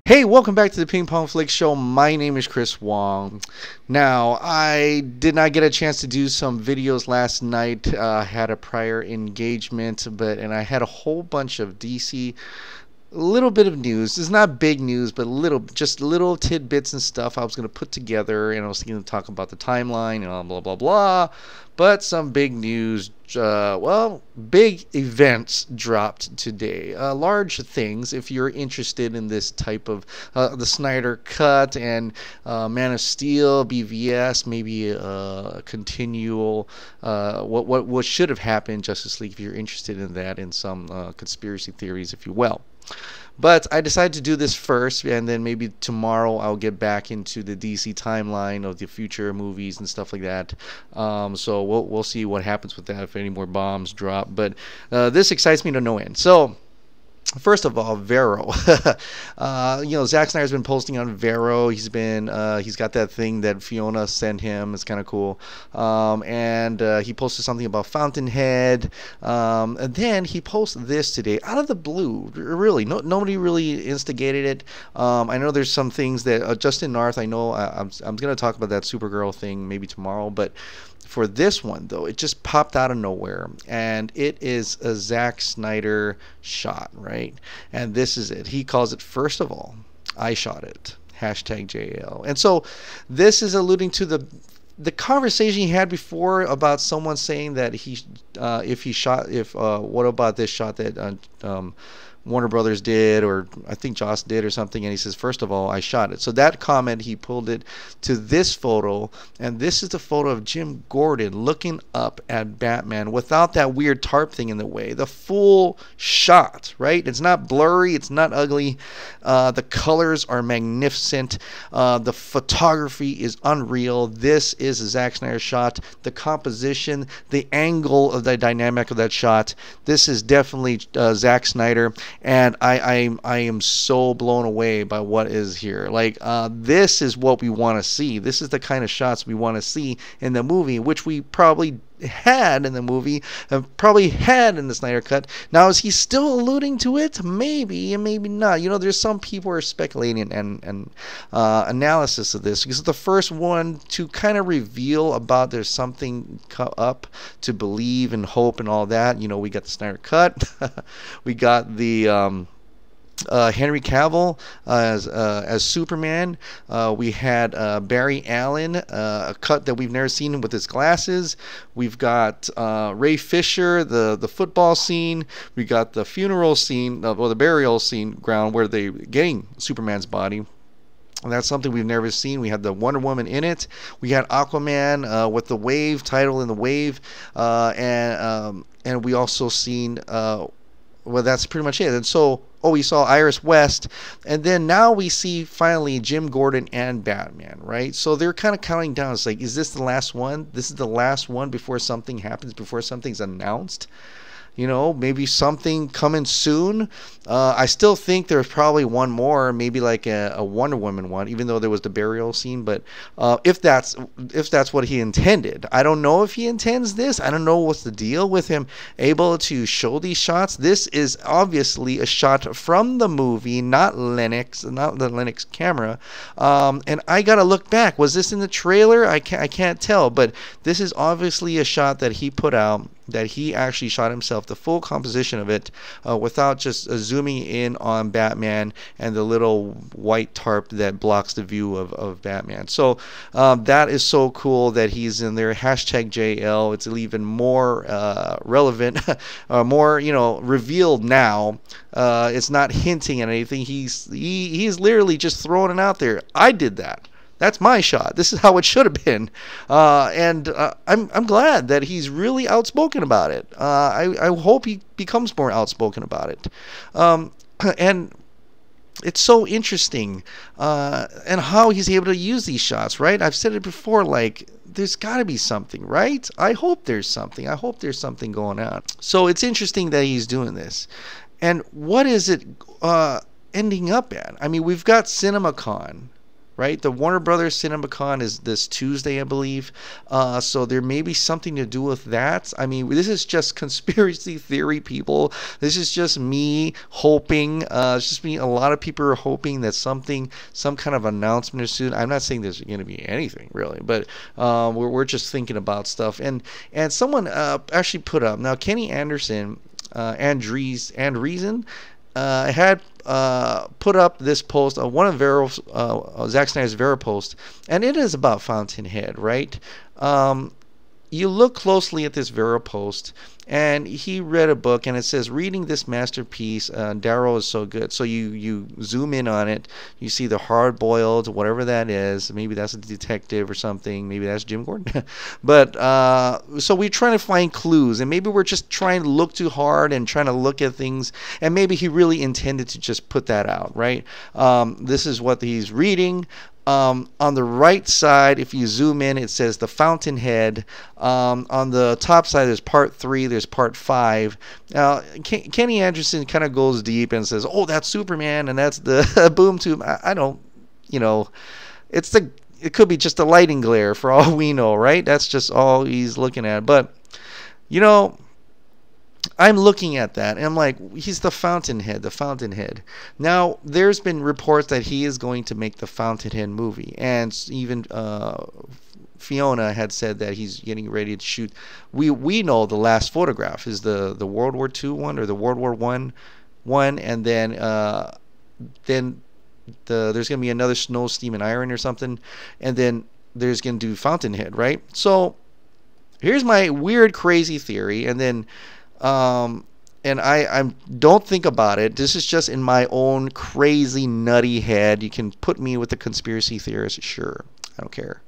Hey, welcome back to the Ping Pong Flick Show. My name is Chris Wong. Now, I did not get a chance to do some videos last night. I had a prior engagement, and I had a whole bunch of DC, a little bit of news. It's not big news, but just little tidbits and stuff I was going to put together, and I was going to talk about the timeline and blah, blah, blah. But some big news, big events dropped today. Large things, if you're interested in this type of the Snyder Cut and Man of Steel, BVS, maybe a continual, what should have happened, Justice League, if you're interested in that, and some conspiracy theories, if you will. But I decided to do this first, and then maybe tomorrow I'll get back into the DC timeline of the future movies and stuff like that. So we'll see what happens with that, if any more bombs drop. But this excites me to no end. So first of all, Vero. Zack Snyder's been posting on Vero. He's got that thing that Fiona sent him. It's kind of cool. And he posted something about Fountainhead. And then he posted this today out of the blue. Really, nobody really instigated it. I know there's some things that Justin Narth. I know I'm going to talk about that Supergirl thing maybe tomorrow, but for this one, though, it just popped out of nowhere, and it is a Zack Snyder shot, right? And this is it. He calls it, first of all, I shot it. #JL. And so this is alluding to the conversation he had before about someone saying that what about this shot that Warner Brothers did, or I think Joss did or something, and he says, first of all, I shot it. So that comment, he pulled it to this photo, and this is the photo of Jim Gordon looking up at Batman without that weird tarp thing in the way. The full shot, right? It's not blurry, it's not ugly. The colors are magnificent. The photography is unreal. This is a Zack Snyder shot. The composition, the angle of the dynamic of that shot, this is definitely Zack Snyder. And I am so blown away by what is here. Like, this is what we want to see. This is the kind of shots we want to see in the movie, which we probably had in the movie, and probably had in the Snyder Cut. Now, is he still alluding to it? Maybe, and maybe not. You know, there's some people who are speculating and analysis of this, because it's the first one to kind of reveal about there's something up to believe and hope and all that. You know, we got the Snyder Cut. We got the Henry Cavill as Superman. We had Barry Allen, a cut that we've never seen with his glasses. We've got Ray Fisher, the football scene. We got the funeral scene, or the burial scene ground where they're getting Superman's body. And that's something we've never seen. We had the Wonder Woman in it. We had Aquaman with the wave, title in the wave, and we also seen. Well, that's pretty much it. And so, we saw Iris West, and then now we see finally Jim Gordon and Batman, right? So they're kind of counting down. It's like, is this the last one? This is the last one before something happens, before something's announced. You know, maybe something coming soon. I still think there's probably one more, maybe like a Wonder Woman one, even though there was the burial scene. But if that's what he intended, I don't know if he intends this. I don't know what's the deal with him able to show these shots. This is obviously a shot from the movie, not the Lennox camera. And I gotta look back. Was this in the trailer? I can't tell. But this is obviously a shot that he put out, that he actually shot himself, the full composition of it, without just zooming in on Batman and the little white tarp that blocks the view of Batman. So that is so cool that he's in there. #JL. It's even more relevant, more revealed now. It's not hinting at anything. He's literally just throwing it out there. I did that. That's my shot. This is how it should have been, and I'm glad that he's really outspoken about it. I hope he becomes more outspoken about it, and it's so interesting, and how he's able to use these shots. Right? I've said it before. Like, there's got to be something, right? I hope there's something. I hope there's something going on. So it's interesting that he's doing this, and what is it ending up at? I mean, we've got CinemaCon. right? The Warner Brothers CinemaCon is this Tuesday, I believe. So there may be something to do with that. I mean, this is just conspiracy theory, people. This is just me hoping. It's just me. A lot of people are hoping that some kind of announcement is soon. I'm not saying there's going to be anything really, but we're just thinking about stuff. And someone actually put up, now Kenny Anderson, Andreessen, had put up this post, one of Zack Snyder's Vera post, and it is about Fountainhead, right? You look closely at this Vera post, and he read a book, and it says, reading this masterpiece, Darrow is so good. So you zoom in on it, you see the hard-boiled, whatever that is. Maybe that's a detective or something. Maybe that's Jim Gordon. But so we're trying to find clues, and maybe we're just trying to look too hard and trying to look at things, and maybe he really intended to just put that out, right? This is what he's reading. On the right side, if you zoom in, it says the Fountainhead. On the top side, there's part 3, there's part 5. Now, Kenny Anderson kind of goes deep and says, oh, that's Superman, and that's the boom tube. I don't, it could be just a lighting glare for all we know, right? That's just all he's looking at. But, I'm looking at that, and I'm like, he's the Fountainhead. Now, there's been reports that he is going to make the Fountainhead movie, and even Fiona had said that he's getting ready to shoot. We know the last photograph is the World War II one, or the World War one, and then there's going to be another Snow, Steam, and Iron or something, and then there's going to do Fountainhead, right? So here's my weird, crazy theory, and then and I don't think about it. This is just in my own crazy, nutty head. You can put me with the conspiracy theorists, sure. I don't care.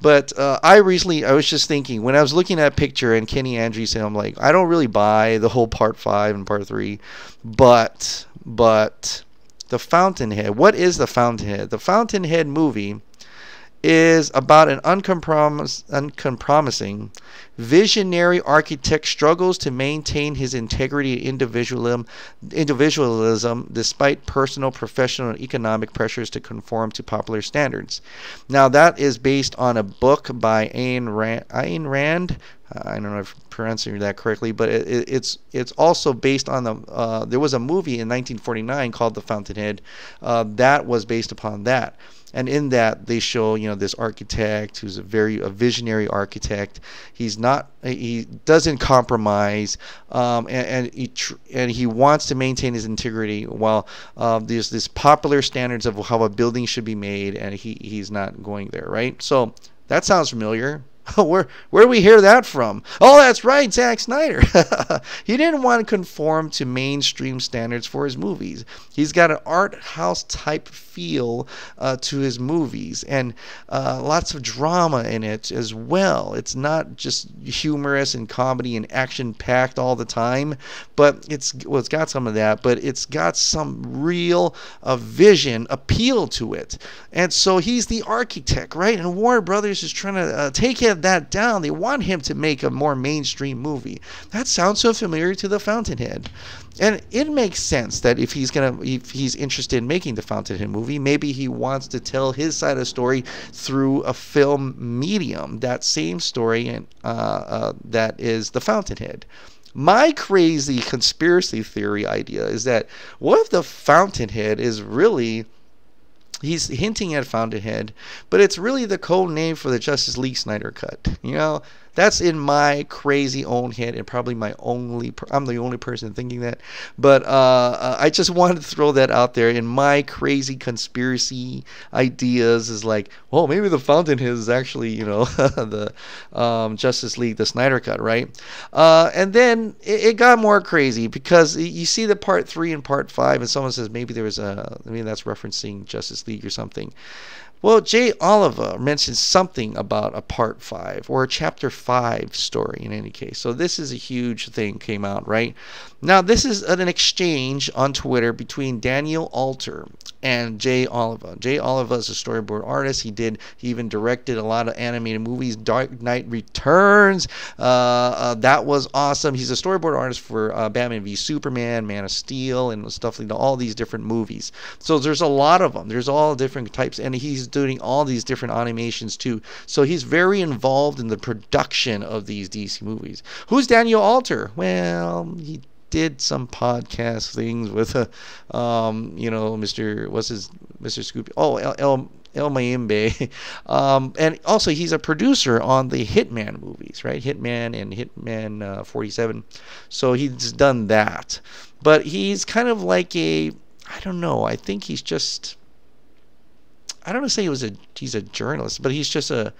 But I was just thinking, when I was looking at a picture and Kenny Anderson, I'm like, I don't really buy the whole part 5 and part 3. But the Fountainhead, what is the Fountainhead? The Fountainhead movie is about an uncompromising visionary architect struggles to maintain his integrity and individualism despite personal, professional, and economic pressures to conform to popular standards. Now, that is based on a book by Ayn Rand. I don't know if I'm pronouncing that correctly, but it's also based on there was a movie in 1949 called The Fountainhead that was based upon that. And in that, they show, this architect who's a visionary architect. He doesn't compromise, and he wants to maintain his integrity while there's this popular standards of how a building should be made, and he's not going there, right? So that sounds familiar. Where do we hear that from? Oh, that's right, Zack Snyder. He didn't want to conform to mainstream standards for his movies. He's got an art house type feel to his movies, and lots of drama in it as well. It's not just humorous and comedy and action packed all the time, but it's got some of that, but it's got some real vision appeal to it. And so he's the architect, right? And Warner Brothers is trying to take that down. They want him to make a more mainstream movie. That sounds so familiar to The Fountainhead. And it makes sense that if he's interested in making the Fountainhead movie, maybe he wants to tell his side of the story through a film medium, that same story, and that is the Fountainhead. My crazy conspiracy theory idea is that what if the Fountainhead is really, he's hinting at Fountainhead, but it's really the code name for the Justice League Snyder Cut. That's in my crazy own head, and probably I'm the only person thinking that. But I just wanted to throw that out there in my crazy conspiracy ideas. Is like, well, maybe the Fountainhead is actually, the Justice League, the Snyder Cut, right? And then it got more crazy because you see the part 3 and part 5, and someone says maybe that's referencing Justice League or something. Well, Jay Oliva mentioned something about a part 5 or a chapter 5 story in any case. So this is a huge thing came out, right? Now, this is an exchange on Twitter between Daniel Alter and Jay Oliva. Jay Oliva is a storyboard artist. He even directed a lot of animated movies. Dark Knight Returns. That was awesome. He's a storyboard artist for Batman v Superman, Man of Steel, and stuff like that, all these different movies. So there's a lot of them. There's all different types, and he's he's doing all these different animations too. So he's very involved in the production of these DC movies. Who's Daniel Alter? Well, he did some podcast things with Mr. Scoopy. Oh, El Mayimbe. And also he's a producer on the Hitman movies, right? Hitman and Hitman 47. So he's done that. But he's kind of like I don't know. I think he's just, I don't want to say he's a journalist, but he's just a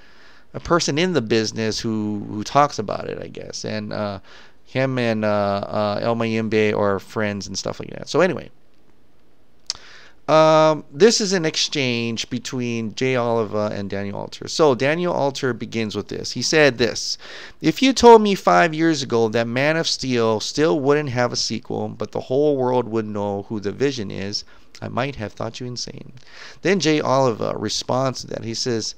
person in the business who talks about it, I guess. And him and El Mayimbe are friends and stuff like that. So anyway, this is an exchange between Jay Oliva and Daniel Alter. So Daniel Alter begins with this. He said this: "If you told me 5 years ago that Man of Steel still wouldn't have a sequel, but the whole world would know who the Vision is, I might have thought you insane." Then Jay Oliva responds to that. He says,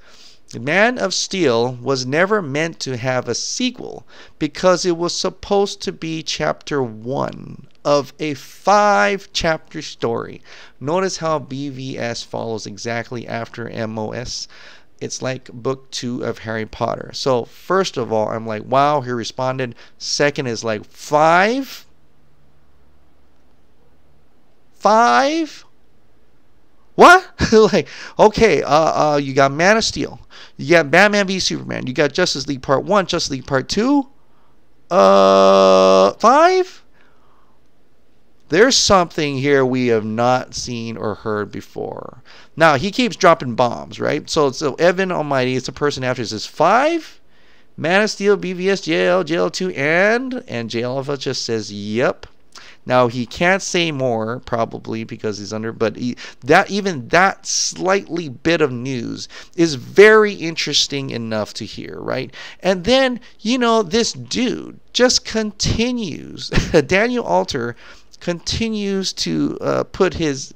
"Man of Steel was never meant to have a sequel because it was supposed to be chapter 1 of a 5-chapter story." Notice how BVS follows exactly after MOS. It's like book 2 of Harry Potter. So first of all, I'm like, wow, he responded. Second is like, 5? What? Like, okay, you got Man of Steel. You got Batman v Superman. You got Justice League Part 1, Justice League Part 2. 5? There's something here we have not seen or heard before. Now, he keeps dropping bombs, right? So Evan Almighty, it's a person after, says 5? Man of Steel, BVS, JL2, and Jay Oliva just says, yep. Now, he can't say more, probably, because he's under, but that slightly bit of news is very interesting enough to hear, right? And then, this dude just continues. Daniel Alter continues to put his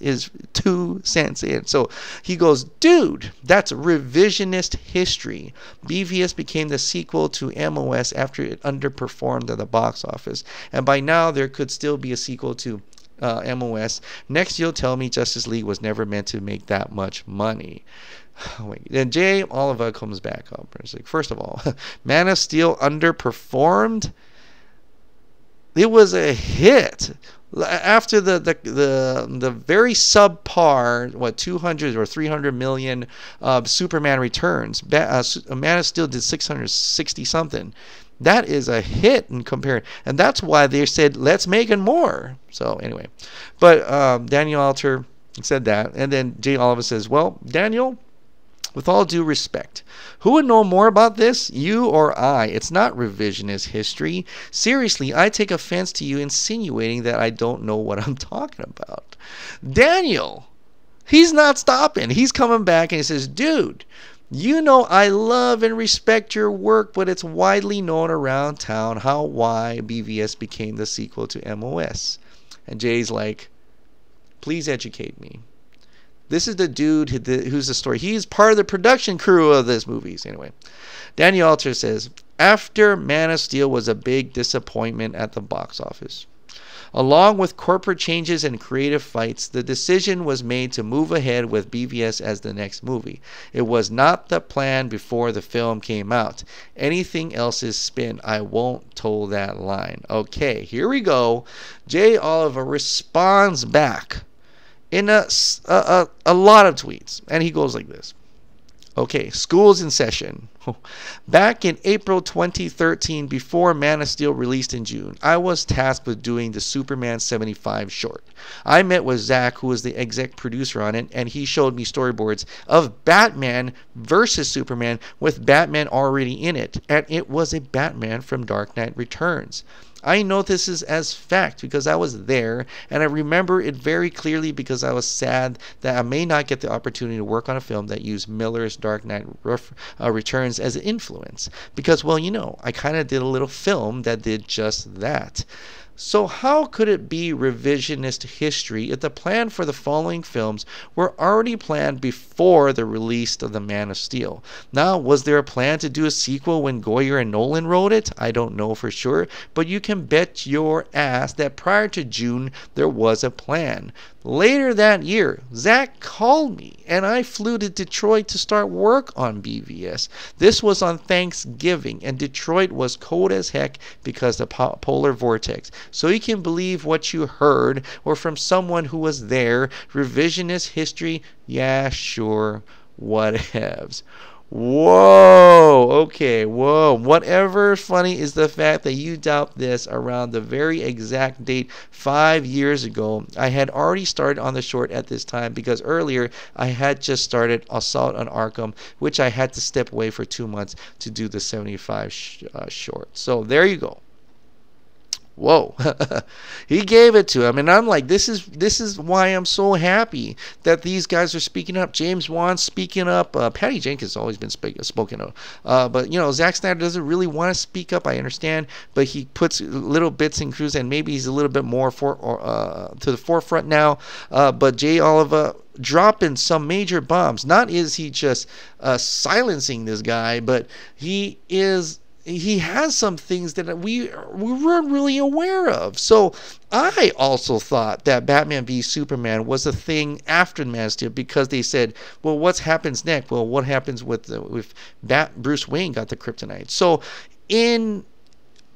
2 cents in. So he goes, dude, that's revisionist history. BVS became the sequel to MOS after it underperformed at the box office. And by now, there could still be a sequel to MOS. Next, you'll tell me Justice League was never meant to make that much money. Then Jay Oliva comes back up. It's like, first of all, Man of Steel underperformed. It was a hit. After the very subpar 200 or 300 million Superman Returns, Man of Steel did 660 something. That is a hit in comparison, and that's why they said let's make it more. So anyway, but Daniel Alter said that, and then Jay Oliva says, "Well, Daniel, with all due respect, who would know more about this, you or I? It's not revisionist history. Seriously, I take offense to you insinuating that I don't know what I'm talking about." Daniel, he's not stopping. He's coming back and he says, dude, I love and respect your work, but it's widely known around town why BVS became the sequel to MOS. And Jay's like, please educate me. This is the dude who's the story. He's part of the production crew of this movie. Anyway, Daniel Alter says, after Man of Steel was a big disappointment at the box office. Along with corporate changes and creative fights, the decision was made to move ahead with BVS as the next movie. It was not the plan before the film came out. Anything else is spin. I won't toe that line. Okay, here we go. Jay Oliva responds back in a lot of tweets, and he goes like this. Okay, school's in session. Back in April 2013, before Man of Steel released in June, I was tasked with doing the Superman 75 short. I met with Zack, who was the exec producer on it, and he showed me storyboards of Batman versus Superman with Batman already in it, and it was a Batman from Dark Knight Returns. I know this is as fact because I was there, and I remember it very clearly because I was sad that I may not get the opportunity to work on a film that used Miller's Dark Knight Returns as an influence. Because, well, I kind of did a little film that did just that. So how could it be revisionist history if the plan for the following films were already planned before the release of The Man of Steel? Now, was there a plan to do a sequel when Goyer and Nolan wrote it? I don't know for sure, but you can bet your ass that prior to June, there was a plan. Later that year, Zack called me and I flew to Detroit to start work on BVS. This was on Thanksgiving, and Detroit was cold as heck because of the polar vortex. So you can believe what you heard or from someone who was there. Revisionist history, yeah, sure, whatevs. Whoa, okay, whoa. Whatever funny is the fact that you doubt this around the very exact date 5 years ago. I had already started on the short at this time because earlier I had just started Assault on Arkham, which I had to step away for 2 months to do the 75 short. So there you go. Whoa. He gave it to him, and I'm like, this is why I'm so happy that these guys are speaking up. James Wan's speaking up. Patty Jenkins has always been spoken of, but Zack Snyder doesn't really want to speak up. I understand, but he puts little bits and crews, and maybe he's a little bit more to the forefront now. But Jay Oliva dropping some major bombs. Not is he just silencing this guy, but he has some things that we weren't really aware of. So I also thought that Batman v Superman was a thing after Man of Steel, because they said, well, what happens next? Well, what happens with Bruce Wayne got the kryptonite? So in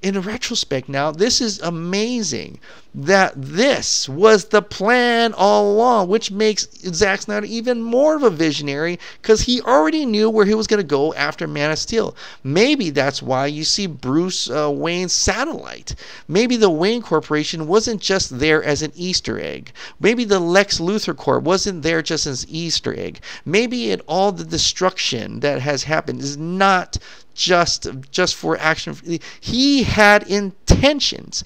retrospect now, this is amazing that this was the plan all along, which makes Zack Snyder even more of a visionary, because he already knew where he was going to go after Man of Steel. Maybe that's why you see Bruce Wayne's satellite. Maybe the Wayne Corporation wasn't just there as an Easter egg. Maybe the Lex Luthor Corp wasn't there just as an Easter egg. Maybe all the destruction that has happened is not just for action. He had intentions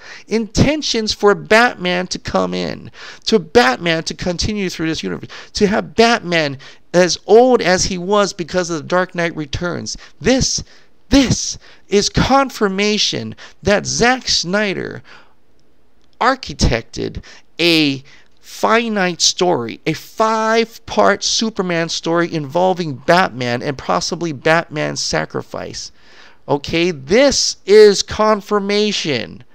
for Batman to come in, to Batman to continue through this universe, to have Batman as old as he was because of the Dark Knight Returns. This is confirmation that Zack Snyder architected a finite story, a 5-part Superman story involving Batman and possibly Batman's sacrifice. Okay, this is confirmation.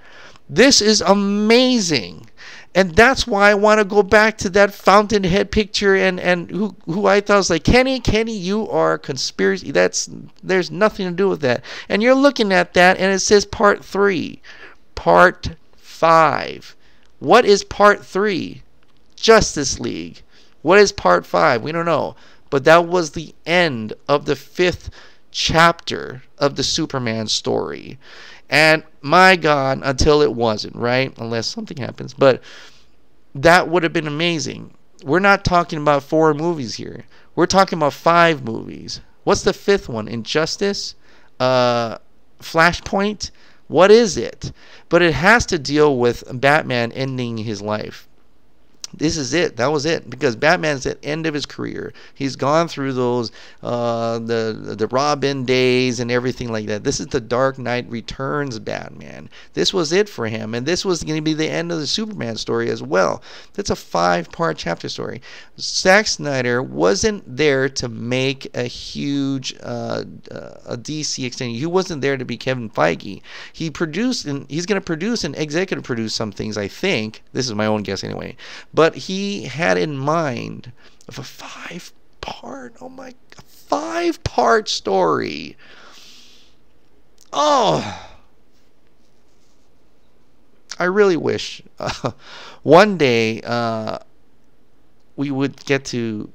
This is amazing. And that's why I want to go back to that Fountainhead picture and who I thought was like, Kenny, you are conspiracy. There's nothing to do with that. And you're looking at that and it says part 3, part 5. What is part 3? Justice League. What is part 5? We don't know. But that was the end of the 5th chapter of the Superman story. And my God, until it wasn't, right? Unless something happens. But that would have been amazing. We're not talking about 4 movies here. We're talking about 5 movies. What's the 5th one? Injustice? Flashpoint? What is it? But it has to deal with Batman ending his life. This is it. That was it. Because Batman's at the end of his career. He's gone through those the Robin days and everything like that. This is the Dark Knight Returns Batman. This was it for him. And this was going to be the end of the Superman story as well. That's a 5-part chapter story. Zack Snyder wasn't there to make a huge a DC extension. He wasn't there to be Kevin Feige. He produced, and he's going to produce and executive produce some things, I think. This is my own guess anyway. But he had in mind of a 5-part, 5-part story. Oh, I really wish one day we would get to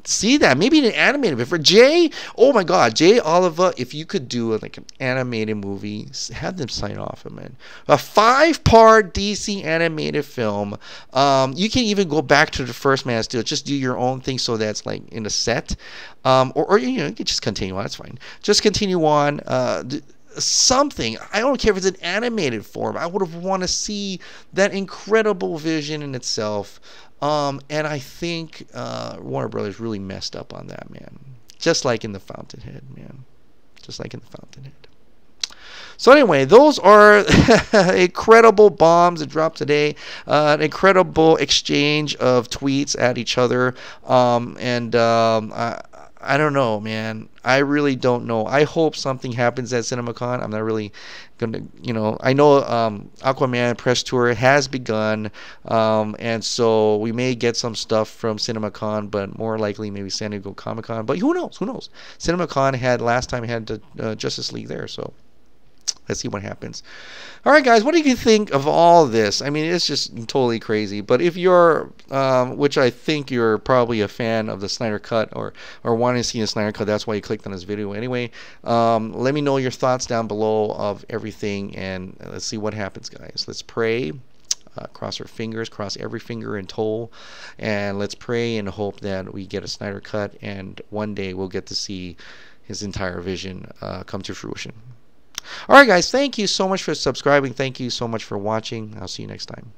see that. Maybe an animated for Jay. Oh my God, Jay Oliva, if you could do like an animated movie, have them sign off, man. A 5-part DC animated film. You can even go back to the first Man of Steel. Just do your own thing so that's like in a set. Or you can just continue on. That's fine. Just continue on. Something. I don't care if it's an animated form. I would have want to see that incredible vision in itself. And I think Warner Brothers really messed up on that, man. Just like in the Fountainhead, man. Just like in the Fountainhead. So anyway, those are incredible bombs that dropped today. An incredible exchange of tweets at each other. I don't know, man. I really don't know. I hope something happens at CinemaCon. I'm not really gonna, I know Aquaman press tour has begun, and so we may get some stuff from CinemaCon, but more likely maybe San Diego Comic Con. But who knows? Who knows? CinemaCon had last time had the Justice League there, so let's see what happens. All right, guys, what do you think of all this? I mean, it's just totally crazy. But if you're, which I think you're probably a fan of the Snyder Cut or wanting to see the Snyder Cut, that's why you clicked on this video anyway. Let me know your thoughts down below of everything, and let's see what happens, guys. Let's pray. Cross our fingers, cross every finger and toe, and let's pray and hope that we get a Snyder Cut, and one day we'll get to see his entire vision come to fruition. All right, guys, thank you so much for subscribing. Thank you so much for watching. I'll see you next time.